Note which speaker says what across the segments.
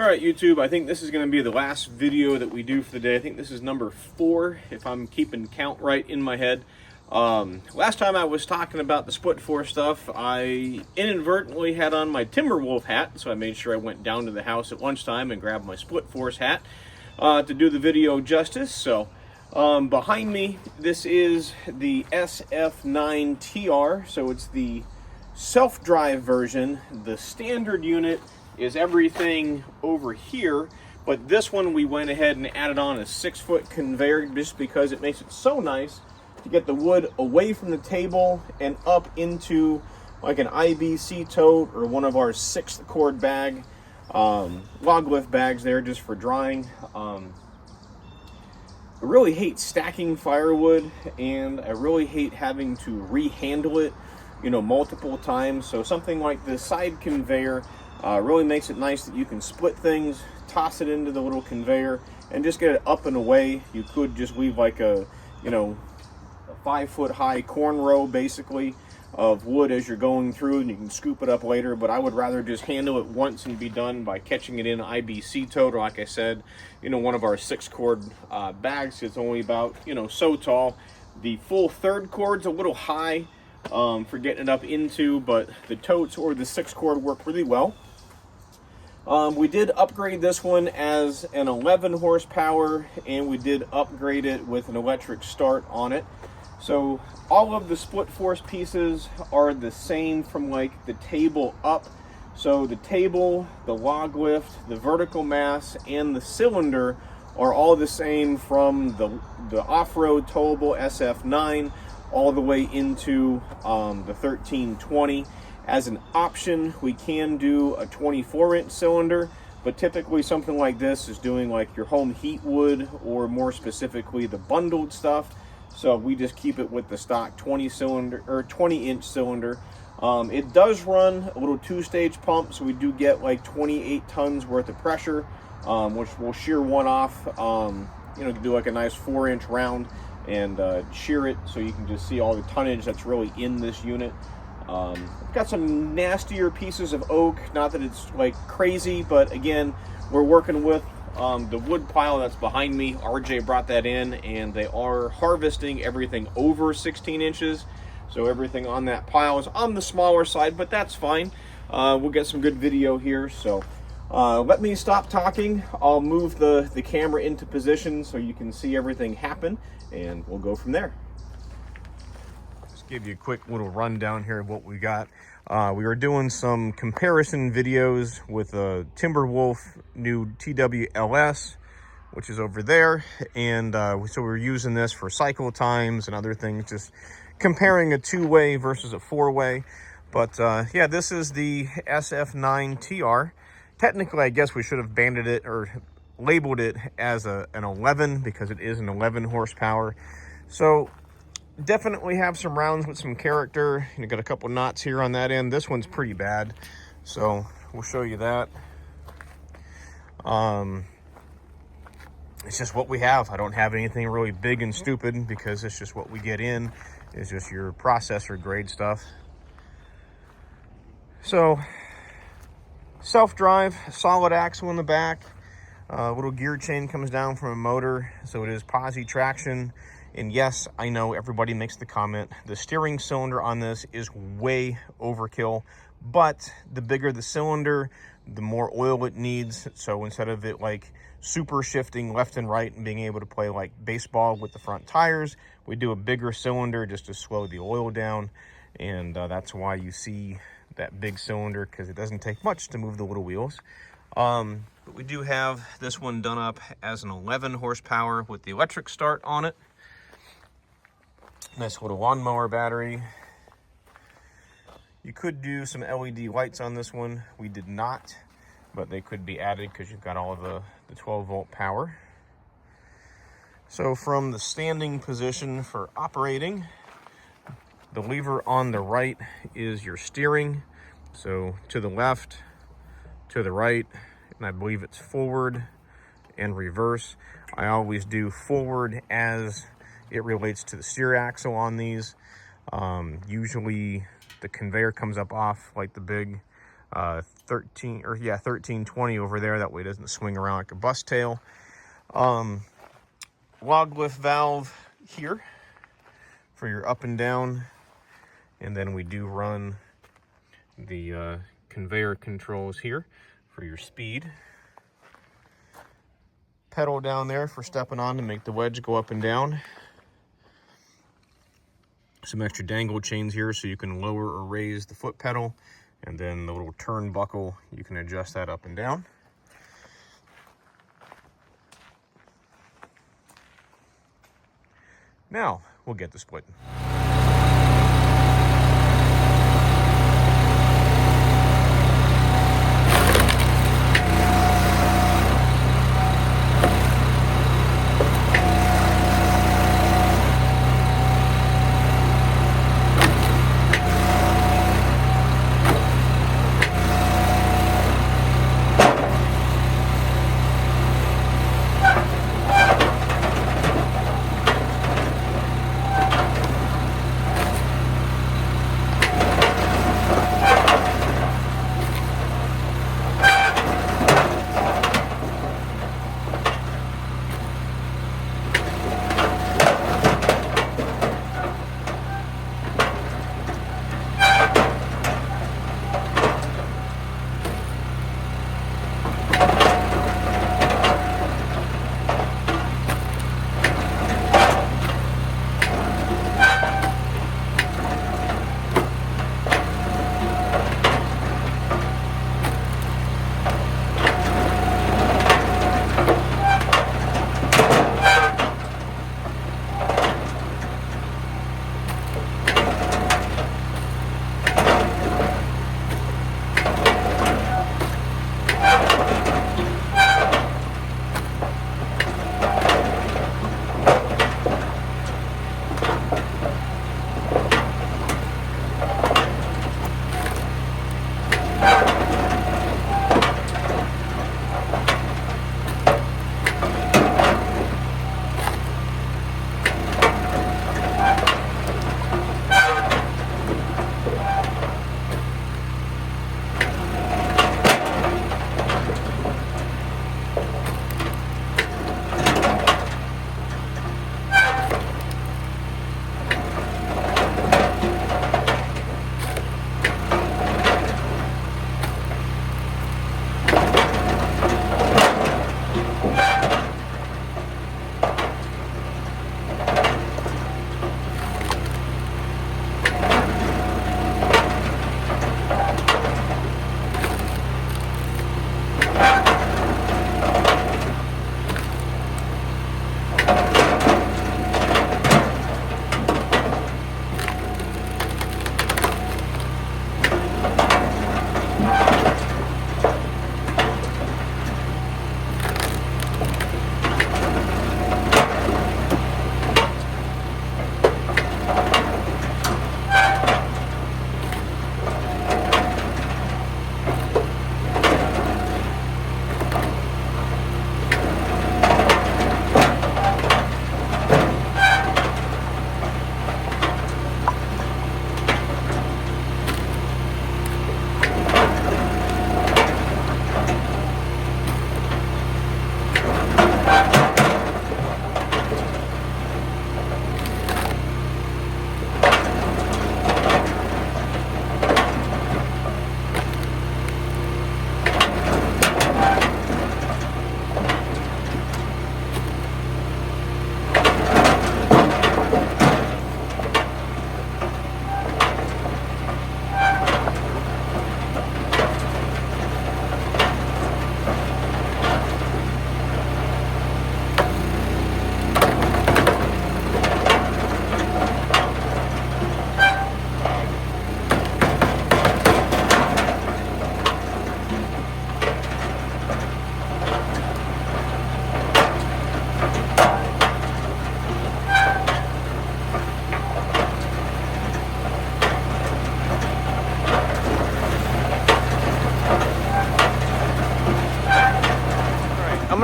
Speaker 1: Alright YouTube, I think this is going to be the last video that we do for the day. I think this is number 4, if I'm keeping count right in my head. Last time I was talking about the SplitForce stuff, I inadvertently had on my Timberwolf hat, so I made sure I went down to the house at lunchtime and grabbed my SplitForce hat to do the video justice. So behind me, this is the SF9tr, so it's the self-drive version. The standard unit is everything over here, but this one we went ahead and added on a 6-foot conveyor just because it makes it so nice to get the wood away from the table and up into like an IBC tote or one of our 6th cord bag log lift bags there just for drying. I really hate stacking firewood, and I really hate having to rehandle it, you know, multiple times. So something like this side conveyor really makes it nice that you can split things, toss it into the little conveyor, and just get it up and away. You could just leave like a, you know, a 5-foot high corn row basically of wood as you're going through, and you can scoop it up later. But I would rather just handle it once and be done by catching it in an IBC tote, or like I said, you know, one of our 6 cord bags. It's only about, you know, so tall. The full 3rd cord's a little high for getting it up into, but the totes or the 6 cord work really well. We did upgrade this one as an 11 horsepower, and we did upgrade it with an electric start on it. So all of the SplitForce pieces are the same from like the table up. So the table, the log lift, the vertical mass, and the cylinder are all the same from the off-road towable SF9 all the way into the 1320. As an option, we can do a 24-inch cylinder, but typically something like this is doing like your home heat wood, or more specifically the bundled stuff. So we just keep it with the stock 20-inch cylinder. It does run a little 2-stage pump, so we do get like 28 tons worth of pressure, which will shear one off. You know, do like a nice 4-inch round and shear it, so you can just see all the tonnage that's really in this unit. Got some nastier pieces of oak, not that it's like crazy, but again, we're working with the wood pile that's behind me. RJ brought that in, and they are harvesting everything over 16 inches. So everything on that pile is on the smaller side, but that's fine. We'll get some good video here. So let me stop talking. I'll move the camera into position so you can see everything happen, and we'll go from there. Give you a quick little rundown here of what we got. We were doing some comparison videos with a Timberwolf new TWLS, which is over there, and so we're using this for cycle times and other things, just comparing a 2-way versus a 4-way. But yeah, this is the SF9tr. Technically, I guess we should have banded it or labeled it as an 11, because it is an 11 horsepower. So definitely have some rounds with some character. You got a couple knots here on that end. This one's pretty bad, so we'll show you that. It's just what we have. I don't have anything really big and stupid, because it's just what we get in. It's just your processor grade stuff. So self-drive, solid axle in the back. Little gear chain comes down from a motor, so it is posi traction. And yes, I know everybody makes the comment, the steering cylinder on this is way overkill, but the bigger the cylinder, the more oil it needs. So instead of it like super shifting left and right and being able to play like baseball with the front tires, we do a bigger cylinder just to slow the oil down. And that's why you see that big cylinder, because it doesn't take much to move the little wheels. But we do have this one done up as an 11 horsepower with the electric start on it. Nice little lawnmower battery. You could do some LED lights on this one. We did not, but they could be added because you've got all of the 12-volt power. So from the standing position for operating, the lever on the right is your steering. So to the left, to the right, and I believe it's forward and reverse. I always do forward as it relates to the steer axle on these. Usually the conveyor comes up off like the big 1320 over there. That way it doesn't swing around like a bus tail. Log lift valve here for your up and down. And then we do run the conveyor controls here for your speed. Pedal down there for stepping on to make the wedge go up and down. Some extra dangle chains here so you can lower or raise the foot pedal. And then the little turnbuckle, you can adjust that up and down. Now, we'll get to splitting.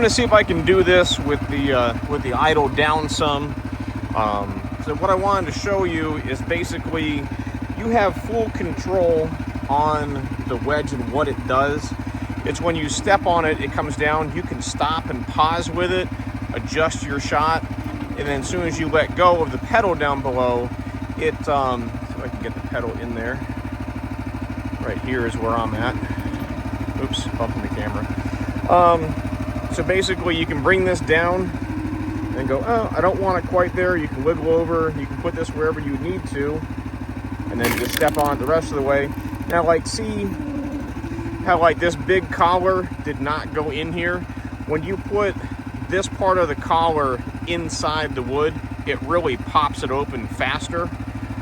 Speaker 1: going to see if I can do this with the idle down some. So what I wanted to show you is basically you have full control on the wedge and what it does. It's when you step on it, it comes down. You can stop and pause with it, adjust your shot, and then as soon as you let go of the pedal down below, it, see if I can get the pedal in there. Right here is where I'm at. Oops, bumping the camera. So basically you can bring this down and go, oh, I don't want it quite there. You can wiggle over, you can put this wherever you need to, and then just step on it the rest of the way. Now, like, see how like this big collar did not go in here? When you put this part of the collar inside the wood, it really pops it open faster.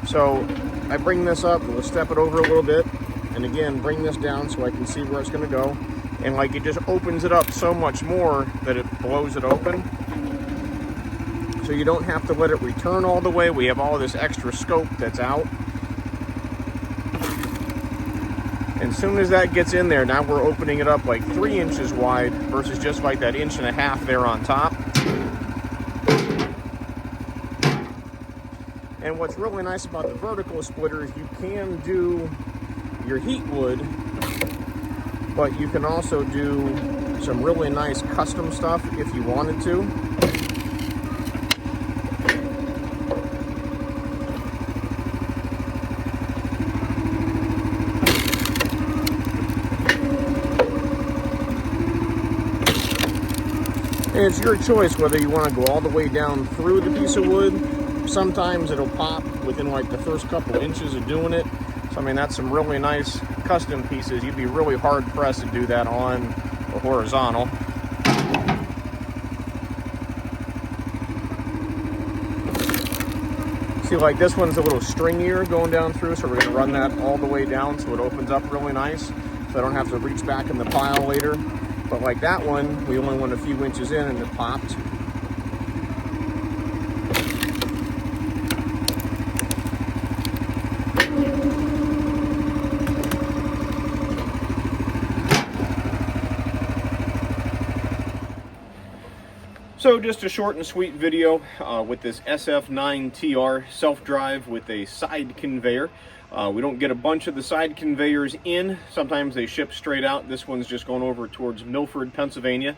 Speaker 1: So I bring this up, we'll step it over a little bit, and again, bring this down so I can see where it's gonna go. And like, it just opens it up so much more that it blows it open. So you don't have to let it return all the way. We have all this extra scope that's out. And as soon as that gets in there, now we're opening it up like 3 inches wide versus just like that 1.5 inches there on top. And what's really nice about the vertical splitter is you can do your heat wood, but you can also do some really nice custom stuff if you wanted to. And it's your choice whether you want to go all the way down through the piece of wood. Sometimes it'll pop within like the first couple inches of doing it. So I mean, that's some really nice custom pieces. You'd be really hard pressed to do that on a horizontal. See, like this one's a little stringier going down through, so we're going to run that all the way down so it opens up really nice, so I don't have to reach back in the pile later. But like that one, we only went a few inches in and it popped. So just a short and sweet video with this SF9tr self-drive with a side conveyor. We don't get a bunch of the side conveyors in. Sometimes they ship straight out. This one's just going over towards Milford, Pennsylvania.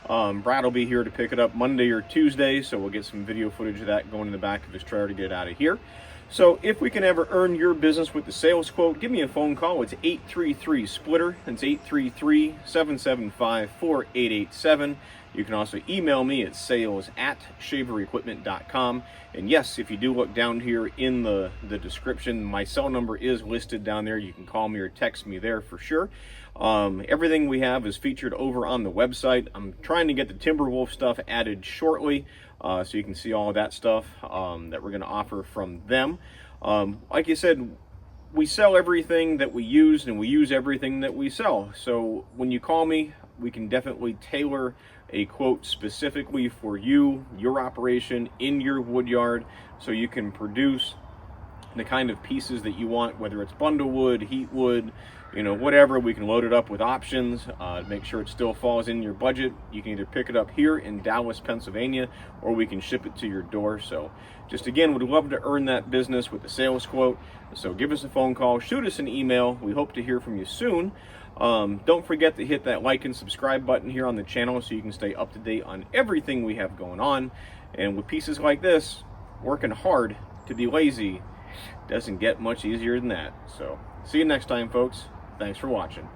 Speaker 1: Brad will be here to pick it up Monday or Tuesday, so we'll get some video footage of that going in the back of his trailer to get it out of here. So if we can ever earn your business with the sales quote, give me a phone call. It's 833-SPLITTER. That's 833-775-4887. You can also email me at sales@shaverequipment.com. And yes, if you do look down here in the description, my cell number is listed down there. You can call me or text me there for sure. Everything we have is featured over on the website. I'm trying to get the Timberwolf stuff added shortly, so you can see all of that stuff that we're going to offer from them. Like I said, we sell everything that we use, and we use everything that we sell. So when you call me, we can definitely tailor a quote specifically for you, your operation, in your wood yard, so you can produce the kind of pieces that you want, whether it's bundle wood, heat wood, you know, whatever. We can load it up with options, make sure it still falls in your budget. You can either pick it up here in Dallas, Pennsylvania, or we can ship it to your door. So just again, would love to earn that business with the sales quote. So give us a phone call, shoot us an email. We hope to hear from you soon. Don't forget to hit that like and subscribe button here on the channel so you can stay up to date on everything we have going on. And with pieces like this, working hard to be lazy doesn't get much easier than that. So see you next time, folks. Thanks for watching.